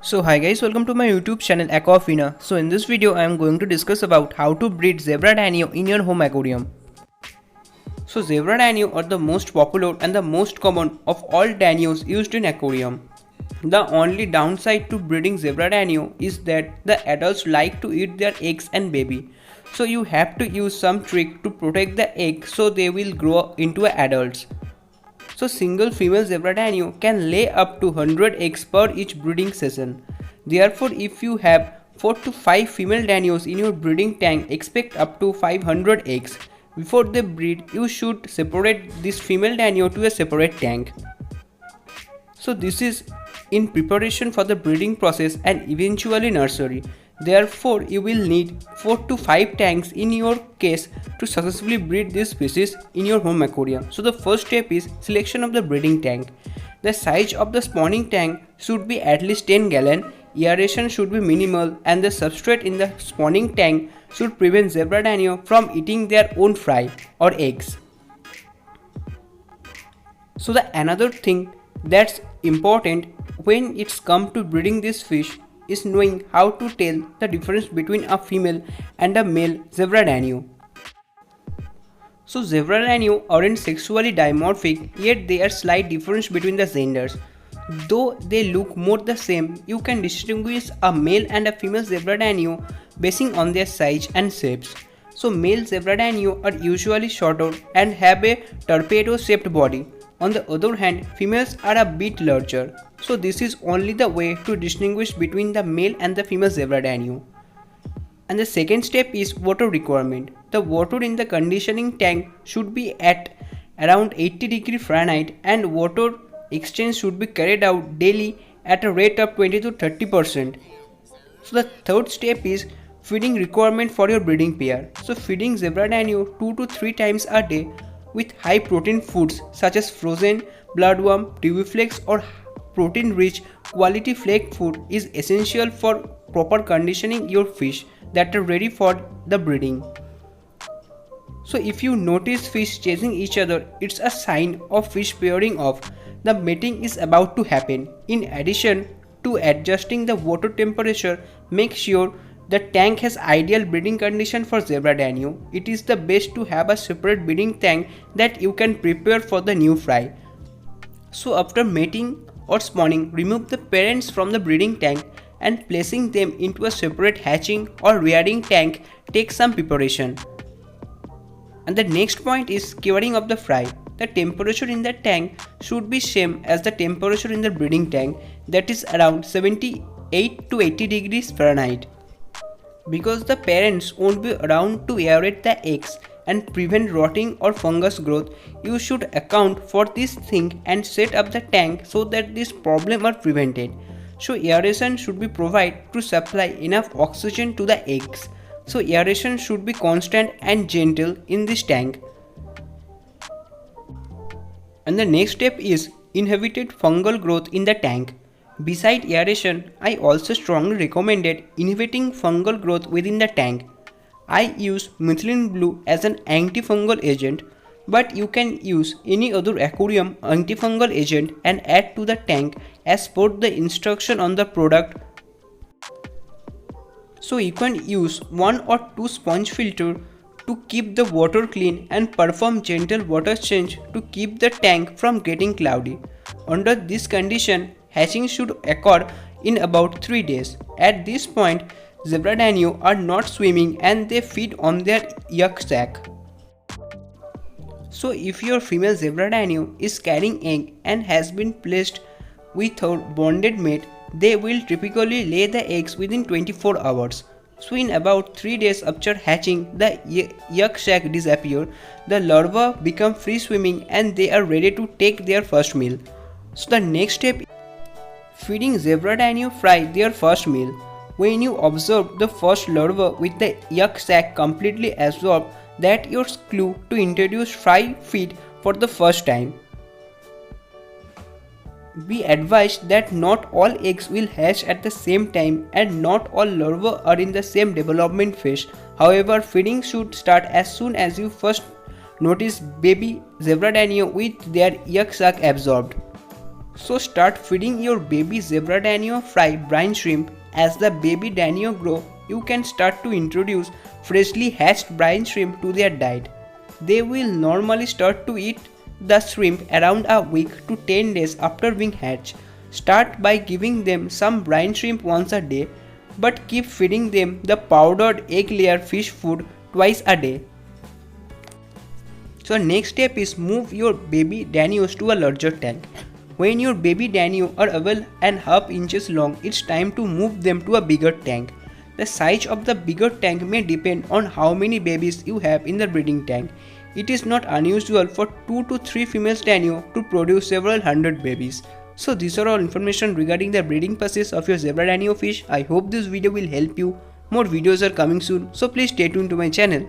So hi guys, welcome to my YouTube channel Aquafina. So in this video I am going to discuss about how to breed zebra danio in your home aquarium. So zebra danio are the most popular and the most common of all danios used in aquarium. The only downside to breeding zebra danio is that the adults like to eat their eggs and baby. So you have to use some trick to protect the egg so they will grow into adults. So single female zebra danio can lay up to 100 eggs per each breeding season. Therefore, if you have 4 to 5 female danios in your breeding tank, expect up to 500 eggs. Before they breed, you should separate this female danio to a separate tank. So this is in preparation for the breeding process and eventually nursery. Therefore, you will need 4 to 5 tanks in your case to successfully breed this species in your home aquarium. So the first step is selection of the breeding tank. The size of the spawning tank should be at least 10 gallon, aeration should be minimal, and the substrate in the spawning tank should prevent zebra danio from eating their own fry or eggs. So the another thing that's important when it's come to breeding this fish is knowing how to tell the difference between a female and a male zebra danio. So zebra danio aren't sexually dimorphic, yet there are slight difference between the genders. Though they look more the same, you can distinguish a male and a female zebra danio basing on their size and shapes. So male zebra danio are usually shorter and have a torpedo-shaped body. On the other hand, females are a bit larger. So this is only the way to distinguish between the male and the female zebra danio. And the second step is water requirement. The water in the conditioning tank should be at around 80°F and water exchange should be carried out daily at a rate of 20 to 30%. So the third step is feeding requirement for your breeding pair. So feeding zebra danio 2 to 3 times a day with high protein foods such as frozen, bloodworm, tubiflex or protein rich quality flake food is essential for proper conditioning your fish that are ready for the breeding. So if you notice fish chasing each other, it's a sign of fish pairing off. The mating is about to happen. In addition to adjusting the water temperature, make sure the tank has ideal breeding condition for zebra danio. It is the best to have a separate breeding tank that you can prepare for the new fry. So after mating or spawning, remove the parents from the breeding tank and placing them into a separate hatching or rearing tank takes some preparation. And the next point is curing of the fry. The temperature in the tank should be same as the temperature in the breeding tank, that is around 78 to 80°F. Because the parents won't be around to aerate the eggs and prevent rotting or fungus growth, you should account for this thing and set up the tank so that this problem are prevented. So aeration should be provided to supply enough oxygen to the eggs. So aeration should be constant and gentle in this tank. And the next step is inhibited fungal growth in the tank. Beside aeration, I also strongly recommended inhibiting fungal growth within the tank. I use methylene blue as an antifungal agent, but you can use any other aquarium antifungal agent and add to the tank as per the instruction on the product. So you can use 1 or 2 sponge filter to keep the water clean and perform gentle water change to keep the tank from getting cloudy. Under this condition, hatching should occur in about 3 days. At this point, zebra danio are not swimming and they feed on their yolk sac. So if your female zebra danio is carrying egg and has been placed with her bonded mate, they will typically lay the eggs within 24 hours. So in about 3 days after hatching, the yolk sac disappear, the larvae become free swimming and they are ready to take their first meal. So the next step is feeding zebra danio fry their first meal. When you observe the first larva with the yolk sac completely absorbed, that's your clue to introduce fry feed for the first time. Be advised that not all eggs will hatch at the same time and not all larvae are in the same development phase. However, feeding should start as soon as you first notice baby zebra danio with their yolk sac absorbed. So start feeding your baby zebra danio fry brine shrimp. As the baby danio grow, you can start to introduce freshly hatched brine shrimp to their diet. They will normally start to eat the shrimp around a week to 10 days after being hatched. Start by giving them some brine shrimp once a day, but keep feeding them the powdered egg layer fish food twice a day. So next step is move your baby danios to a larger tank. When your baby danio are 12.5 inches long, it's time to move them to a bigger tank. The size of the bigger tank may depend on how many babies you have in the breeding tank. It is not unusual for 2 to 3 female danio to produce several hundred babies. So these are all information regarding the breeding process of your zebra danio fish. I hope this video will help you. More videos are coming soon, so please stay tuned to my channel.